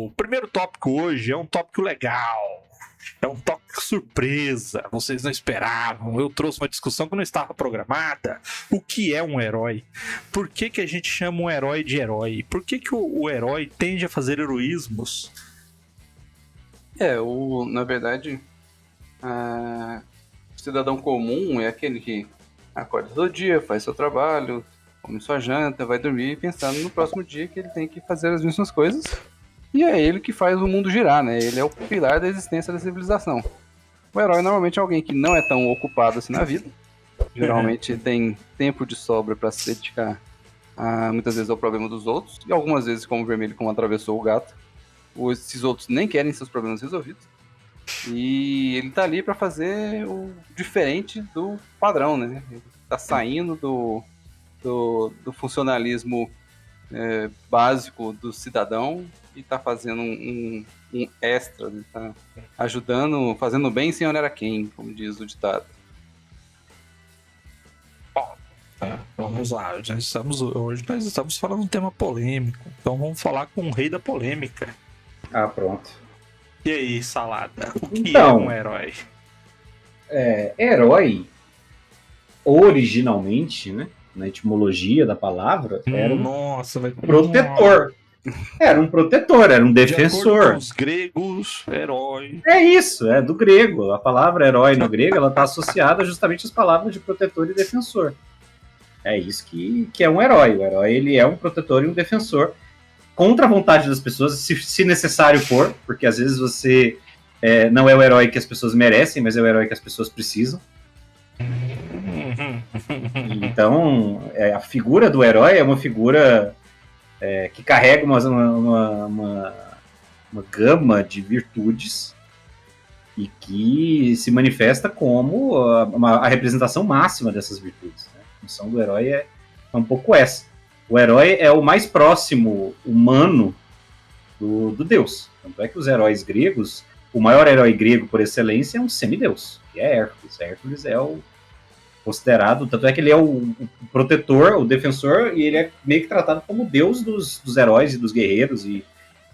o primeiro tópico hoje é um tópico legal. É um tópico surpresa. Vocês não esperavam. Eu trouxe uma discussão que não estava programada. O que é um herói? Por que a gente chama um herói de herói? Por que o herói tende a fazer heroísmos? Na verdade, o cidadão comum é aquele que acorda todo dia, faz seu trabalho, come sua janta, vai dormir pensando no próximo dia que ele tem que fazer as mesmas coisas. E é ele que faz o mundo girar, né? Ele é o pilar da existência da civilização. O herói normalmente é alguém que não é tão ocupado assim na vida. Geralmente tem tempo de sobra para se dedicar muitas vezes ao problema dos outros. E algumas vezes, como o Vermelho, como atravessou o gato, esses outros nem querem seus problemas resolvidos. E ele tá ali para fazer o diferente do padrão, né? Ele tá saindo do funcionalismo básico do cidadão e tá fazendo um extra, né? Tá ajudando, fazendo bem sem olhar a quem, como diz o ditado. Vamos lá, hoje nós estamos falando de um tema polêmico, então vamos falar com o rei da polêmica. Pronto. E aí, Salada, o que Então, é um herói? Herói, originalmente, né, na etimologia da palavra, era um protetor. Era um protetor, era um defensor. De acordo com os gregos, herói. É isso, é do grego. A palavra herói no grego, ela está associada justamente às palavras de protetor e defensor. É isso que é um herói. O herói, ele é um protetor e um defensor contra a vontade das pessoas, se necessário for, porque às vezes você não é o herói que as pessoas merecem, mas é o herói que as pessoas precisam. Então, a figura do herói é uma figura que carrega uma gama de virtudes e que se manifesta como a representação máxima dessas virtudes, né? A função do herói é um pouco essa. O herói é o mais próximo humano do Deus. Tanto é que os heróis gregos, o maior herói grego por excelência é um semideus, que é Hércules. Hércules é o considerado, tanto é que ele é o protetor, o defensor, e ele é meio que tratado como deus dos heróis e dos guerreiros, e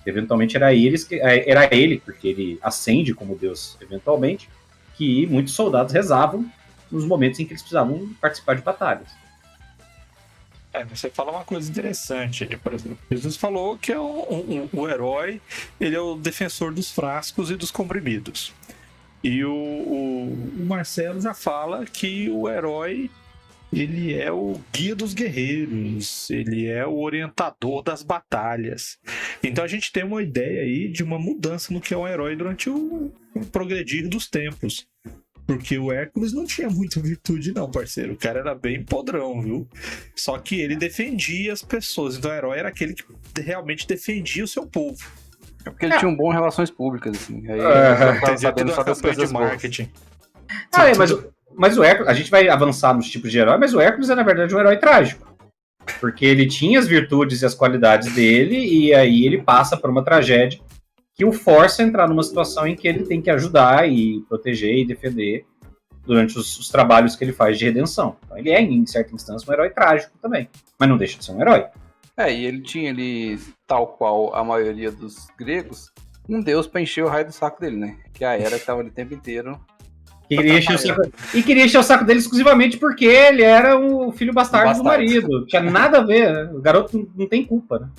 eventualmente era ele, porque ele ascende como deus eventualmente, que muitos soldados rezavam nos momentos em que eles precisavam participar de batalhas. Você fala uma coisa interessante, por exemplo, Jesus falou que o herói, ele é o defensor dos frascos e dos comprimidos. E o Marcelo já fala que o herói, ele é o guia dos guerreiros, ele é o orientador das batalhas. Então a gente tem uma ideia aí de uma mudança no que é um herói durante o progredir dos tempos. Porque o Hércules não tinha muita virtude não, parceiro. O cara era bem podrão, viu? Só que ele defendia as pessoas. Então o herói era aquele que realmente defendia o seu povo. É porque ele tinha um bom relações públicas, assim. Aí entendi, tudo uma campanha de marketing. Mas o Hércules, a gente vai avançar nos tipos de herói, mas o Hércules é, na verdade, um herói trágico. Porque ele tinha as virtudes e as qualidades dele, e aí ele passa por uma tragédia que o força a entrar numa situação em que ele tem que ajudar e proteger e defender durante os trabalhos que ele faz de redenção. Então ele é, em certa instância, um herói trágico também, mas não deixa de ser um herói. E ele tinha ali, tal qual a maioria dos gregos, um deus pra encher o raio do saco dele, né? Que a Hera que tava ali o tempo inteiro. Queria encher o saco dele exclusivamente porque ele era o filho bastardo do marido. Não tinha nada a ver, né? O garoto não tem culpa, né?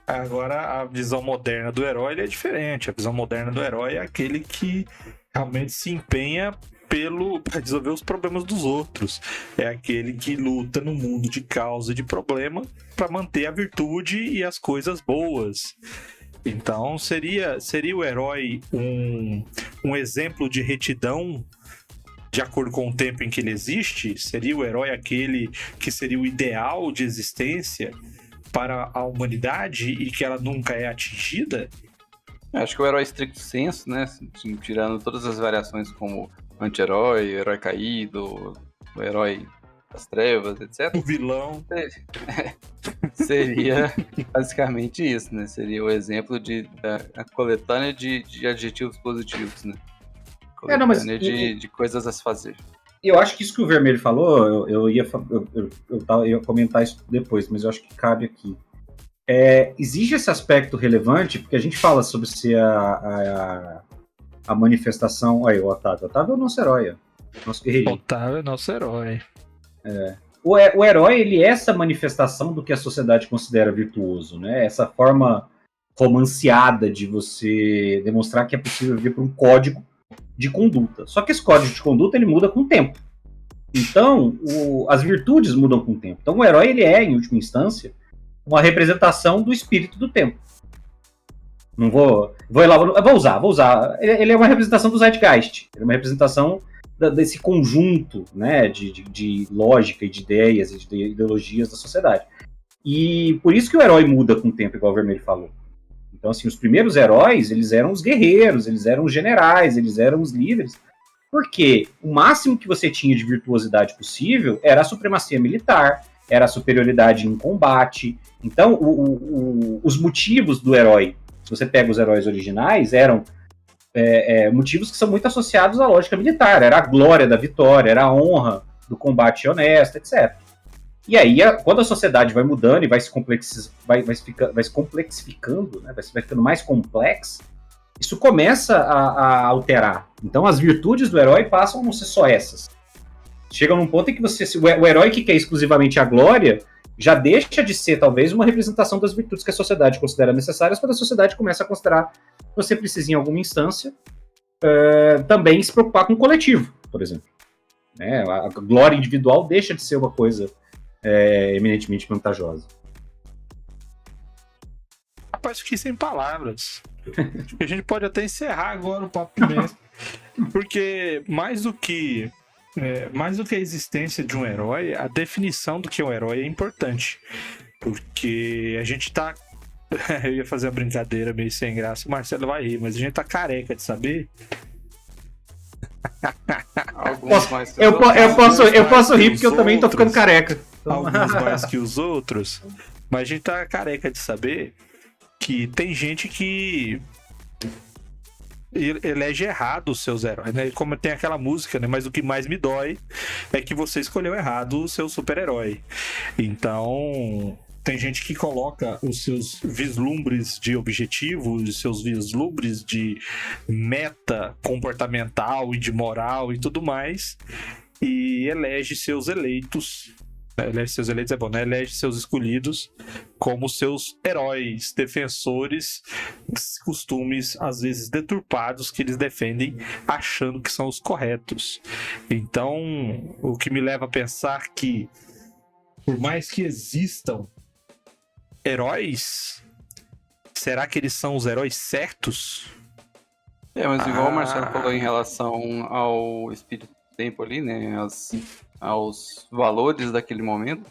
Agora, a visão moderna do herói é diferente. A visão moderna do herói é aquele que realmente se empenha para resolver os problemas dos outros. É aquele que luta no mundo de causa e de problema para manter a virtude e as coisas boas. Então, seria o herói um exemplo de retidão de acordo com o tempo em que ele existe? Seria o herói aquele que seria o ideal de existência para a humanidade e que ela nunca é atingida? Acho que o herói stricto sensu, né? Tirando todas as variações como anti-herói, herói caído, o herói das trevas, etc. O vilão. Seria basicamente isso, né? Seria o exemplo a coletânea de adjetivos positivos, né? Coletânea de coisas a se fazer. Eu acho que isso que o Vermelho falou, eu ia comentar isso depois, mas eu acho que cabe aqui. existe esse aspecto relevante, porque a gente fala sobre se a manifestação... Aí, o Otávio. Otávio é o nosso herói, nosso guerreirinho. Otávio é nosso herói. O herói, ele é essa manifestação do que a sociedade considera virtuoso, né? Essa forma romanceada de você demonstrar que é possível viver por um código de conduta. Só que esse código de conduta, ele muda com o tempo. Então, as virtudes mudam com o tempo. Então, o herói, ele é, em última instância, uma representação do espírito do tempo. Não vou usar. Ele é uma representação do Zeitgeist. Ele é uma representação desse conjunto, né, de lógica e de ideias e de ideologias da sociedade. E por isso que o herói muda com o tempo, igual o Vermelho falou. Então, assim, os primeiros heróis, eles eram os guerreiros, eles eram os generais, eles eram os líderes, porque o máximo que você tinha de virtuosidade possível era a supremacia militar, era a superioridade em combate. Então, os motivos do herói, se você pega os heróis originais, eram motivos que são muito associados à lógica militar. Era a glória da vitória, era a honra do combate honesto, etc. E aí, quando a sociedade vai mudando e vai se complexificando, né, vai ficando mais complexa, isso começa a alterar. Então, as virtudes do herói passam a não ser só essas. Chega num ponto em que o herói que quer exclusivamente a glória já deixa de ser, talvez, uma representação das virtudes que a sociedade considera necessárias, quando a sociedade começa a considerar que você precisa, em alguma instância, também se preocupar com o coletivo, por exemplo. A glória individual deixa de ser uma coisa eminentemente vantajosa. Rapaz, fiquei sem palavras. A gente pode até encerrar agora o papo mesmo. Porque mais do que a existência de um herói, a definição do que é um herói é importante. Porque a gente tá... Eu ia fazer a brincadeira meio sem graça, o Marcelo vai rir, mas a gente tá careca de saber. Eu posso rir porque eu também tô ficando careca. Alguns mais que os outros. Mas a gente tá careca de saber que tem gente que elege errado os seus heróis, né? Como tem aquela música, né? Mas o que mais me dói é que você escolheu errado o seu super-herói. Então, tem gente que coloca os seus vislumbres de objetivos, os seus vislumbres de meta comportamental e de moral e tudo mais, e elege seus eleitos. Elege seus eleitos é bom, né? Elege seus escolhidos como seus heróis, defensores, costumes às vezes deturpados que eles defendem achando que são os corretos. Então, o que me leva a pensar que, por mais que existam heróis, será que eles são os heróis certos? Mas igual o Marcelo falou em relação ao espírito do tempo ali, né? Aos valores daquele momento,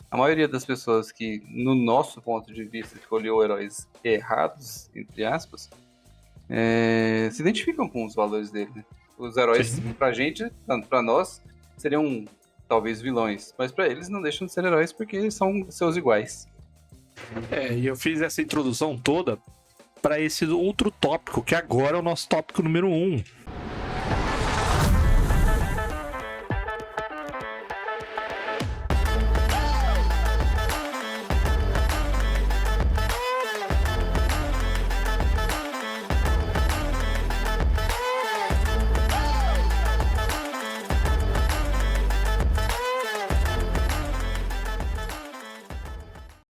a maioria das pessoas que, no nosso ponto de vista, escolheu heróis errados, entre aspas, se identificam com os valores dele, né? Os heróis, pra gente, pra nós, seriam talvez vilões, mas pra eles não deixam de ser heróis porque eles são seus iguais. E eu fiz essa introdução toda para esse outro tópico, que agora é o nosso tópico número 1.